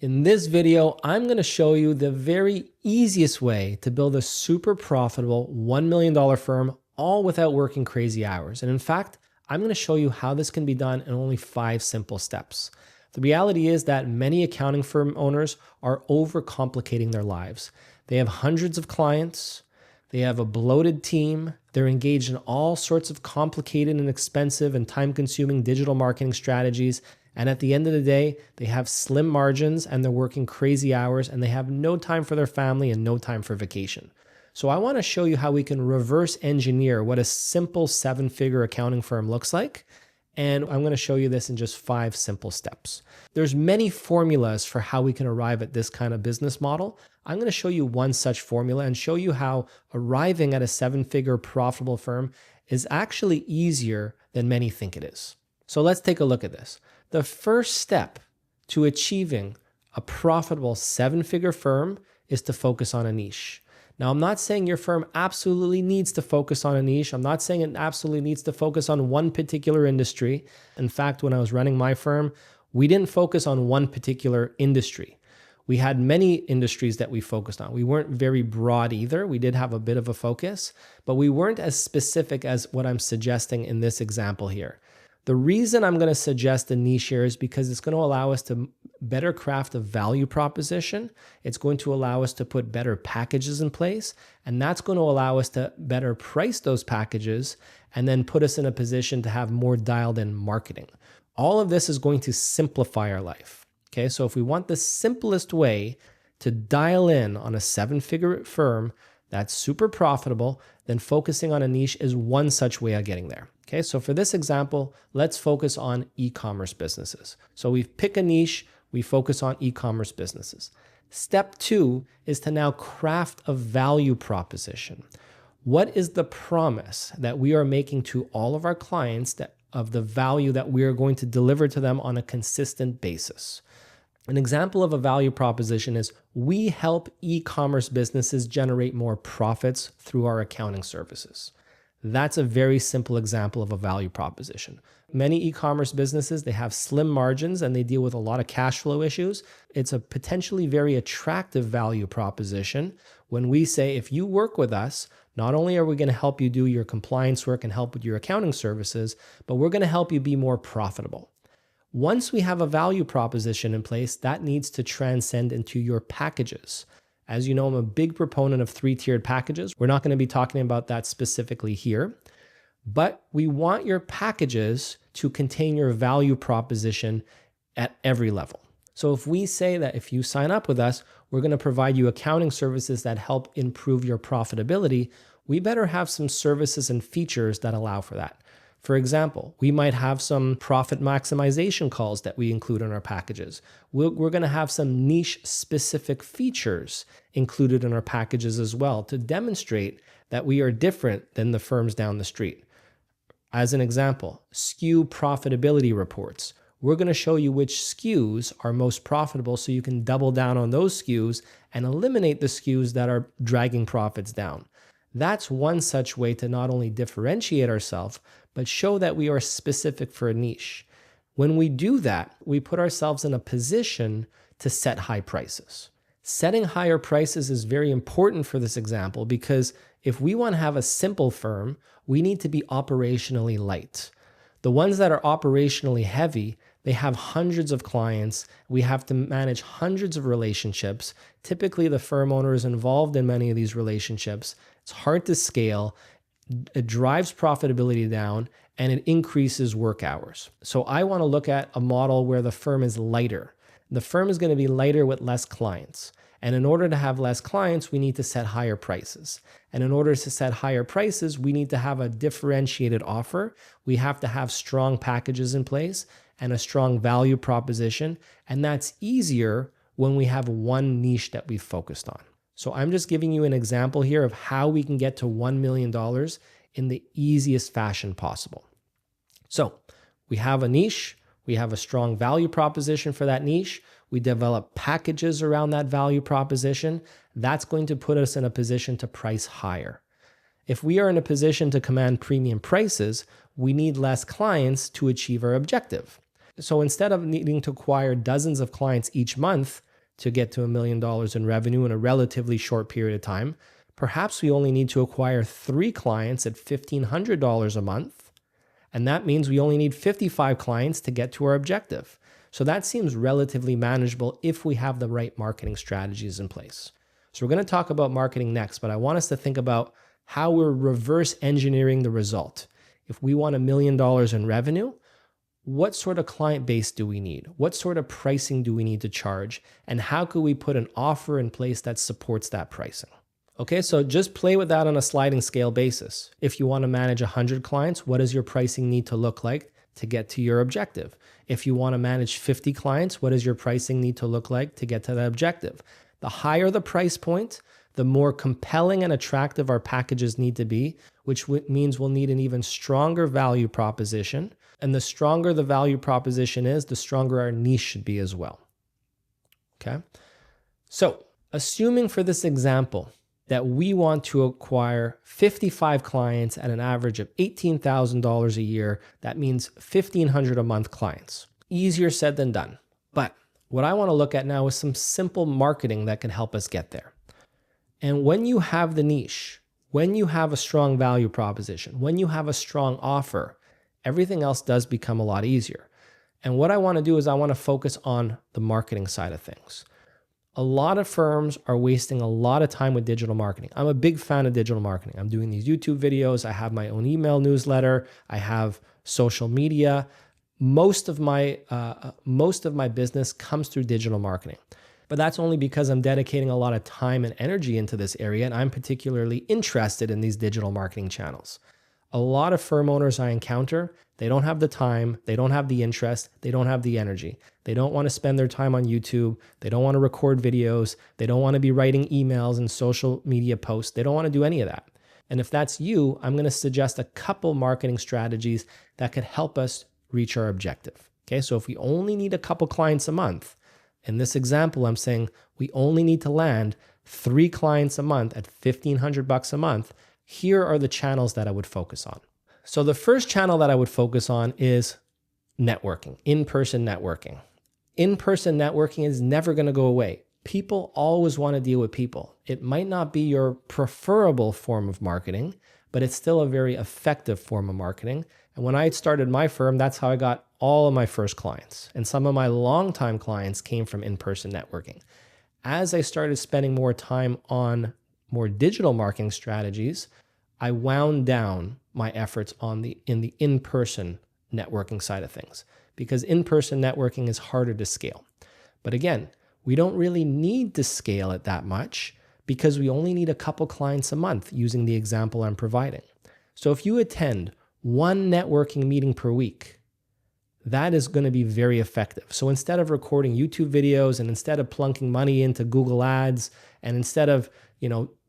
In this video, I'm going to show you the very easiest way to build a super profitable $1 million firm all without working crazy hours. And in fact, I'm going to show you how this can be done in only 5 simple steps. The reality is that many accounting firm owners are overcomplicating their lives. They have hundreds of clients, they have a bloated team, they're engaged in all sorts of complicated and expensive and time-consuming digital marketing strategies, and at the end of the day, they have slim margins and they're working crazy hours and they have no time for their family and no time for vacation. So I want to show you how we can reverse engineer what a simple 7-figure accounting firm looks like. And I'm going to show you this in just 5 simple steps. There's many formulas for how we can arrive at this kind of business model. I'm going to show you one such formula and show you how arriving at a 7-figure profitable firm is actually easier than many think it is. So let's take a look at this. The first step to achieving a profitable 7-figure firm is to focus on a niche. Now, I'm not saying your firm absolutely needs to focus on a niche. I'm not saying it absolutely needs to focus on one particular industry. In fact, when I was running my firm, we didn't focus on one particular industry. We had many industries that we focused on. We weren't very broad either. We did have a bit of a focus, but we weren't as specific as what I'm suggesting in this example here. The reason I'm going to suggest a niche here is because it's going to allow us to better craft a value proposition. It's going to allow us to put better packages in place, and that's going to allow us to better price those packages and then put us in a position to have more dialed in marketing. All of this is going to simplify our life. Okay, so if we want the simplest way to dial in on a 7-figure firm that's super profitable, then focusing on a niche is one such way of getting there. Okay, so for this example, let's focus on e-commerce businesses. So we pick a niche, we focus on e-commerce businesses. Step 2 is to now craft a value proposition. What is the promise that we are making to all of our clients of the value that we are going to deliver to them on a consistent basis? An example of a value proposition is we help e-commerce businesses generate more profits through our accounting services. That's a very simple example of a value proposition. Many e-commerce businesses, they have slim margins and they deal with a lot of cash flow issues. It's a potentially very attractive value proposition when we say, if you work with us, not only are we going to help you do your compliance work and help with your accounting services, but we're going to help you be more profitable. Once we have a value proposition in place, that needs to transcend into your packages. As you know, I'm a big proponent of 3-tiered packages. We're not going to be talking about that specifically here, but we want your packages to contain your value proposition at every level. So if we say that if you sign up with us, we're going to provide you accounting services that help improve your profitability, we better have some services and features that allow for that. For example, we might have some profit maximization calls that we include in our packages. We're going to have some niche-specific features included in our packages as well to demonstrate that we are different than the firms down the street. As an example, SKU profitability reports. We're going to show you which SKUs are most profitable so you can double down on those SKUs and eliminate the SKUs that are dragging profits down. That's one such way to not only differentiate ourselves, but show that we are specific for a niche. When we do that, we put ourselves in a position to set high prices. Setting higher prices is very important for this example because if we want to have a simple firm, we need to be operationally light. The ones that are operationally heavy, they have hundreds of clients. We have to manage hundreds of relationships. Typically, the firm owner is involved in many of these relationships. It's hard to scale. It drives profitability down and it increases work hours. So I want to look at a model where the firm is lighter. The firm is going to be lighter with less clients. And in order to have less clients, we need to set higher prices. And in order to set higher prices, we need to have a differentiated offer. We have to have strong packages in place and a strong value proposition. And that's easier when we have one niche that we've focused on. So I'm just giving you an example here of how we can get to $1 million in the easiest fashion possible. So we have a niche, we have a strong value proposition for that niche, we develop packages around that value proposition. That's going to put us in a position to price higher. If we are in a position to command premium prices, we need less clients to achieve our objective. So instead of needing to acquire dozens of clients each month, to get to $1 million in revenue in a relatively short period of time. Perhaps we only need to acquire 3 clients at $1,500 a month. And that means we only need 55 clients to get to our objective. So that seems relatively manageable if we have the right marketing strategies in place. So we're going to talk about marketing next, but I want us to think about how we're reverse engineering the result. If we want $1 million in revenue, what sort of client base do we need? What sort of pricing do we need to charge? And how could we put an offer in place that supports that pricing? Okay, so just play with that on a sliding scale basis. If you want to manage 100 clients, what does your pricing need to look like to get to your objective? If you want to manage 50 clients, what does your pricing need to look like to get to that objective? The higher the price point, the more compelling and attractive our packages need to be, which means we'll need an even stronger value proposition. And the stronger the value proposition is, the stronger our niche should be as well. Okay? So, assuming for this example that we want to acquire 55 clients at an average of $18,000 a year, that means 1,500 a month clients. Easier said than done. But what I want to look at now is some simple marketing that can help us get there. And when you have the niche, when you have a strong value proposition, when you have a strong offer, everything else does become a lot easier. And what I want to do is I want to focus on the marketing side of things. A lot of firms are wasting a lot of time with digital marketing. I'm a big fan of digital marketing. I'm doing these YouTube videos. I have my own email newsletter. I have social media. Most of my business comes through digital marketing. But that's only because I'm dedicating a lot of time and energy into this area, and I'm particularly interested in these digital marketing channels. A lot of firm owners I encounter, they don't have the time, they don't have the interest, they don't have the energy. They don't want to spend their time on YouTube. They don't want to record videos. They don't want to be writing emails and social media posts. They don't want to do any of that. And if that's you, I'm going to suggest a couple marketing strategies that could help us reach our objective. Okay, so if we only need a couple clients a month, in this example, I'm saying we only need to land 3 clients a month at $1,500 a month. Here are the channels that I would focus on. So the first channel that I would focus on is networking, in-person networking. In-person networking is never going to go away. People always want to deal with people. It might not be your preferable form of marketing, but it's still a very effective form of marketing. And when I started my firm, that's how I got all of my first clients. And some of my longtime clients came from in-person networking. As I started spending more time on more digital marketing strategies, I wound down my efforts in the in-person networking side of things, because in-person networking is harder to scale. But again, we don't really need to scale it that much because we only need a couple clients a month using the example I'm providing. So if you attend 1 networking meeting per week, that is going to be very effective. So instead of recording YouTube videos and instead of plunking money into Google Ads and instead of,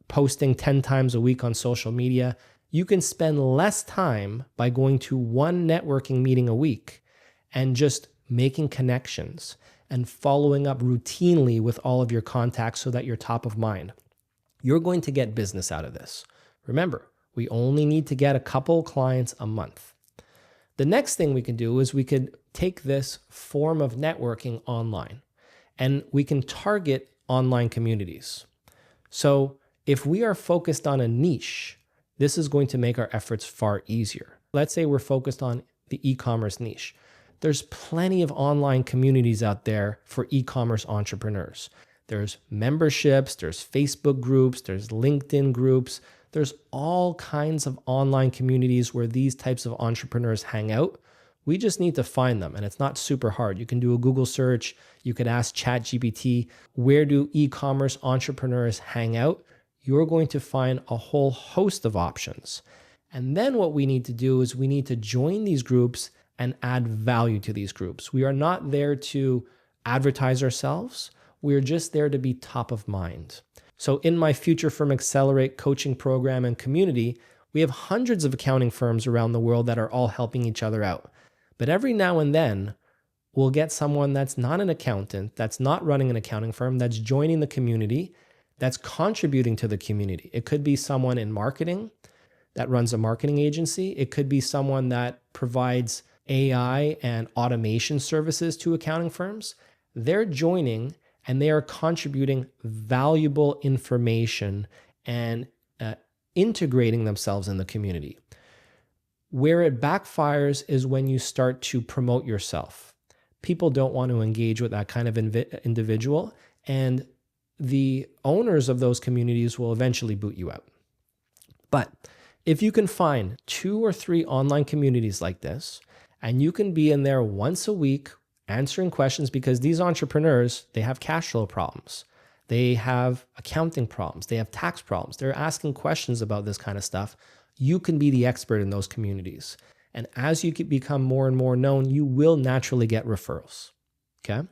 posting 10 times a week on social media, you can spend less time by going to 1 networking meeting a week and just making connections and following up routinely with all of your contacts so that you're top of mind. You're going to get business out of this. Remember, we only need to get a couple clients a month. The next thing we can do is we could take this form of networking online and we can target online communities. So if we are focused on a niche, this is going to make our efforts far easier. Let's say we're focused on the e-commerce niche. There's plenty of online communities out there for e-commerce entrepreneurs. There's memberships, there's Facebook groups, there's LinkedIn groups. There's all kinds of online communities where these types of entrepreneurs hang out. We just need to find them, and it's not super hard. You can do a Google search. You could ask ChatGPT, where do e-commerce entrepreneurs hang out? You're going to find a whole host of options. And then what we need to do is we need to join these groups and add value to these groups. We are not there to advertise ourselves. We're just there to be top of mind. So in my Future Firm Accelerate coaching program and community, we have hundreds of accounting firms around the world that are all helping each other out. But every now and then, we'll get someone that's not an accountant, that's not running an accounting firm, that's joining the community, that's contributing to the community. It could be someone in marketing that runs a marketing agency. It could be someone that provides AI and automation services to accounting firms. They're joining and they are contributing valuable information and integrating themselves in the community. Where it backfires is when you start to promote yourself. People don't want to engage with that kind of individual, and the owners of those communities will eventually boot you out. But if you can find 2 or 3 online communities like this, and you can be in there once a week answering questions, because these entrepreneurs, they have cash flow problems. They have accounting problems. They have tax problems. They're asking questions about this kind of stuff. You can be the expert in those communities. And as you become more and more known, you will naturally get referrals. Okay?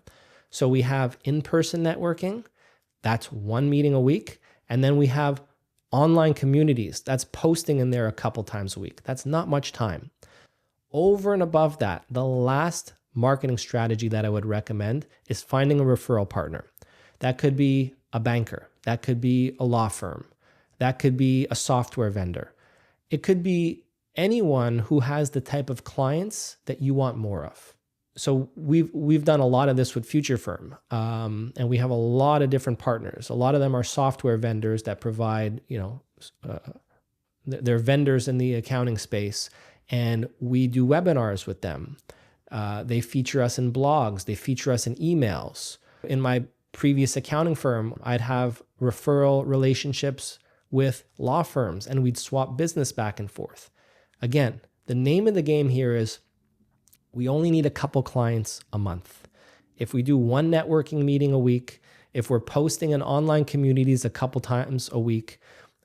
So we have in-person networking. That's 1 meeting a week. And then we have online communities. That's posting in there a couple times a week. That's not much time. Over and above that, the last marketing strategy that I would recommend is finding a referral partner. That could be a banker. That could be a law firm. That could be a software vendor. It could be anyone who has the type of clients that you want more of. So we've done a lot of this with Future Firm, and we have a lot of different partners. A lot of them are software vendors that provide, they're vendors in the accounting space, and we do webinars with them. They feature us in blogs. They feature us in emails. In my previous accounting firm, I'd have referral relationships with law firms, and we'd swap business back and forth. Again, the name of the game here is we only need a couple clients a month. If we do 1 networking meeting a week, if we're posting in online communities a couple times a week,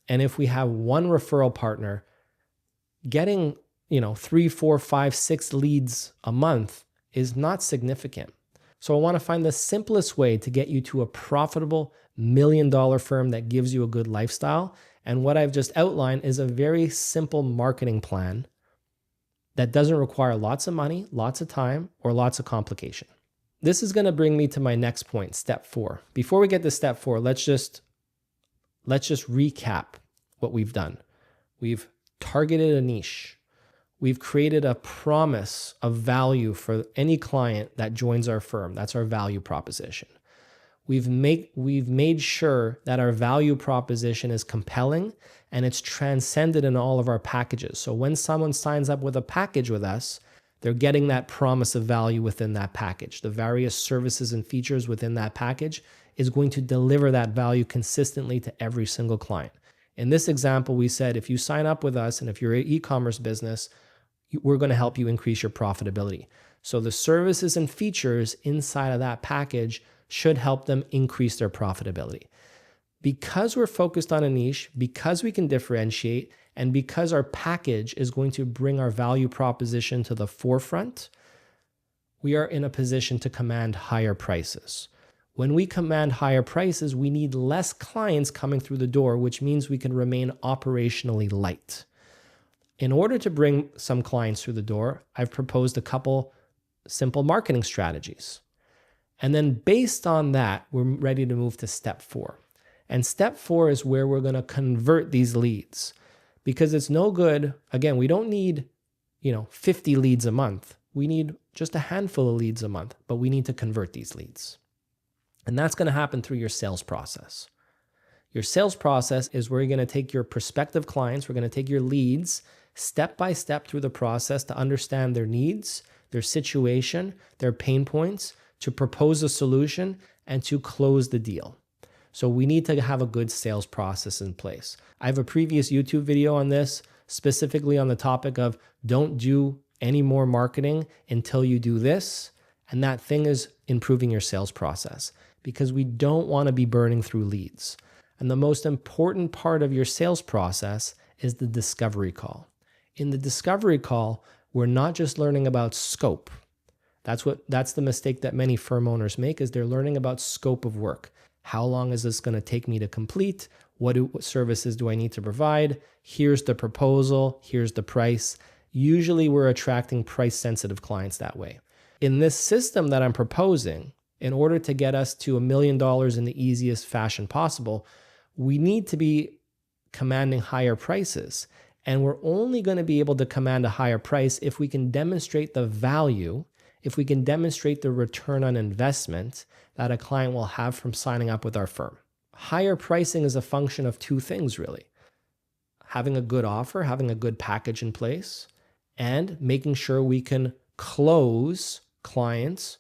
and if we have 1 referral partner, getting 3, 4, 5, 6 leads a month is not significant. So I want to find the simplest way to get you to a profitable $1 million firm that gives you a good lifestyle. And what I've just outlined is a very simple marketing plan that doesn't require lots of money, lots of time, or lots of complication. This is going to bring me to my next point, step 4. Before we get to step 4, let's just recap what we've done. We've targeted a niche. We've created a promise of value for any client that joins our firm. That's our value proposition. We've made sure that our value proposition is compelling and it's transcended in all of our packages. So when someone signs up with a package with us, they're getting that promise of value within that package. The various services and features within that package is going to deliver that value consistently to every single client. In this example, we said, if you sign up with us and if you're an e-commerce business, we're going to help you increase your profitability. So the services and features inside of that package should help them increase their profitability. Because we're focused on a niche, because we can differentiate, and because our package is going to bring our value proposition to the forefront, we are in a position to command higher prices. When we command higher prices, we need less clients coming through the door, which means we can remain operationally light. In order to bring some clients through the door, I've proposed a couple simple marketing strategies. And then based on that, we're ready to move to step 4. And step 4 is where we're going to convert these leads. Because it's no good, again, we don't need 50 leads a month. We need just a handful of leads a month, but we need to convert these leads. And that's going to happen through your sales process. Your sales process is where you're going to take your prospective clients, we're going to take your leads step by step through the process to understand their needs, their situation, their pain points, to propose a solution, and to close the deal. So we need to have a good sales process in place. I have a previous YouTube video on this, specifically on the topic of don't do any more marketing until you do this. And that thing is improving your sales process, because we don't want to be burning through leads. And the most important part of your sales process is the discovery call. In the discovery call, we're not just learning about scope. That's the mistake that many firm owners make, is they're learning about scope of work. How long is this going to take me to complete? What services do I need to provide? Here's the proposal. Here's the price. Usually we're attracting price-sensitive clients that way. In this system that I'm proposing, in order to get us to $1 million in the easiest fashion possible, we need to be commanding higher prices. And we're only going to be able to command a higher price if we can demonstrate the value, if we can demonstrate the return on investment that a client will have from signing up with our firm. Higher pricing is a function of two things, really. Having a good offer, having a good package in place, and making sure we can close clients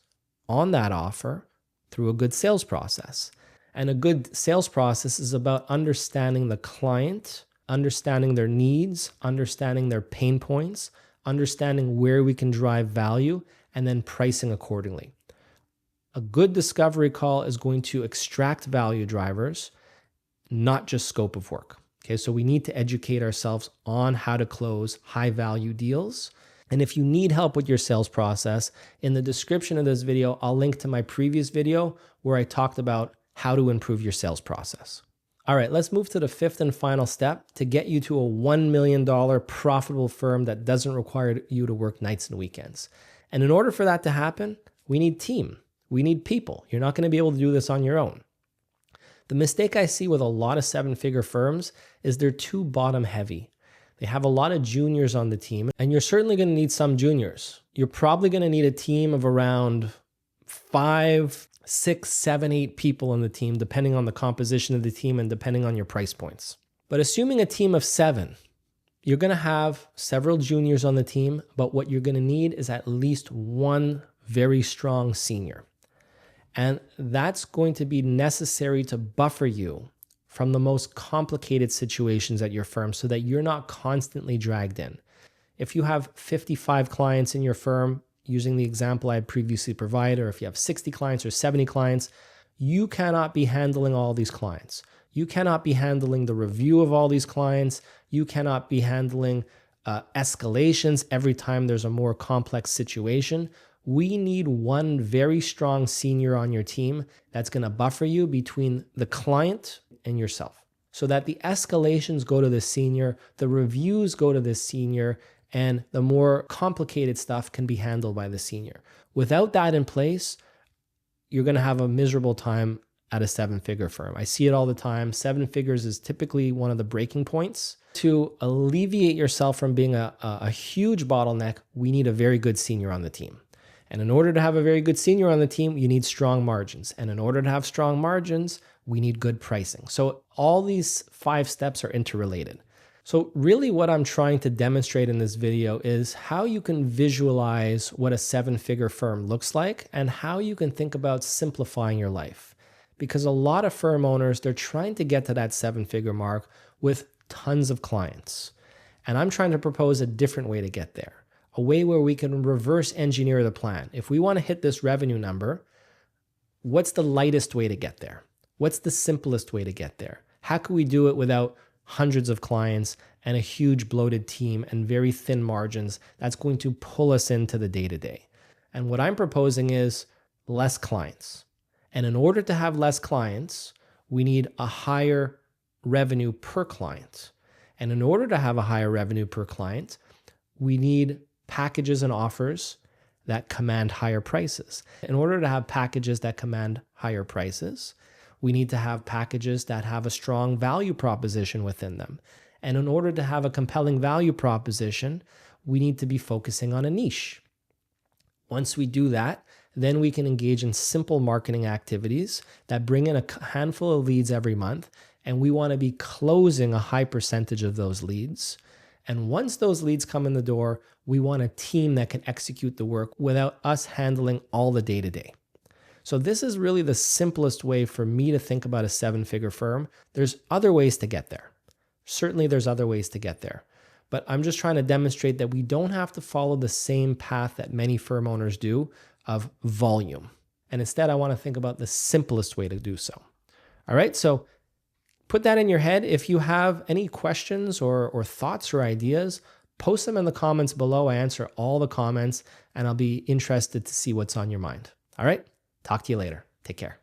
on that offer through a good sales process. And a good sales process is about understanding the client, understanding their needs, understanding their pain points, understanding where we can drive value, and then pricing accordingly. A good discovery call is going to extract value drivers, not just scope of work. Okay, so we need to educate ourselves on how to close high value deals. And if you need help with your sales process, in the description of this video, I'll link to my previous video where I talked about how to improve your sales process. All right, let's move to the fifth and final step to get you to a $1 million profitable firm that doesn't require you to work nights and weekends. And in order for that to happen, we need team. We need people. You're not going to be able to do this on your own. The mistake I see with a lot of seven-figure firms is they're too bottom heavy. They have a lot of juniors on the team, and you're certainly going to need some juniors. You're probably going to need a team of around 5, 6, 7, 8 people on the team, depending on the composition of the team and depending on your price points. But assuming a team of 7, you're going to have several juniors on the team, but what you're going to need is at least one very strong senior. And that's going to be necessary to buffer you from the most complicated situations at your firm so that you're not constantly dragged in. If you have 55 clients in your firm, using the example I had previously provided, or if you have 60 clients or 70 clients, you cannot be handling all these clients. You cannot be handling the review of all these clients. You cannot be handling escalations every time there's a more complex situation. We need one very strong senior on your team that's going to buffer you between the client and yourself so that the escalations go to the senior, the reviews go to the senior, and the more complicated stuff can be handled by the senior. Without that in place, you're going to have a miserable time at a seven-figure firm. I see it all the time. 7 figures is typically one of the breaking points. To alleviate yourself from being a huge bottleneck, we need a very good senior on the team. And in order to have a very good senior on the team, you need strong margins. And in order to have strong margins, we need good pricing. So all these 5 steps are interrelated. So really what I'm trying to demonstrate in this video is how you can visualize what a 7-figure firm looks like and how you can think about simplifying your life. Because a lot of firm owners, they're trying to get to that 7-figure mark with tons of clients. And I'm trying to propose a different way to get there. A way where we can reverse engineer the plan. If we want to hit this revenue number, what's the lightest way to get there? What's the simplest way to get there? How can we do it without hundreds of clients and a huge bloated team and very thin margins that's going to pull us into the day-to-day? And what I'm proposing is less clients. And in order to have less clients, we need a higher revenue per client. And in order to have a higher revenue per client, we need packages and offers that command higher prices. In order to have packages that command higher prices, we need to have packages that have a strong value proposition within them. And in order to have a compelling value proposition, we need to be focusing on a niche. Once we do that, then we can engage in simple marketing activities that bring in a handful of leads every month. And we want to be closing a high percentage of those leads. And once those leads come in the door, we want a team that can execute the work without us handling all the day-to-day. So this is really the simplest way for me to think about a 7-figure firm. There's other ways to get there. Certainly there's other ways to get there. But I'm just trying to demonstrate that we don't have to follow the same path that many firm owners do of volume. And instead, I want to think about the simplest way to do so. All right, so put that in your head. If you have any questions or thoughts or ideas, post them in the comments below. I answer all the comments and I'll be interested to see what's on your mind. All right, talk to you later. Take care.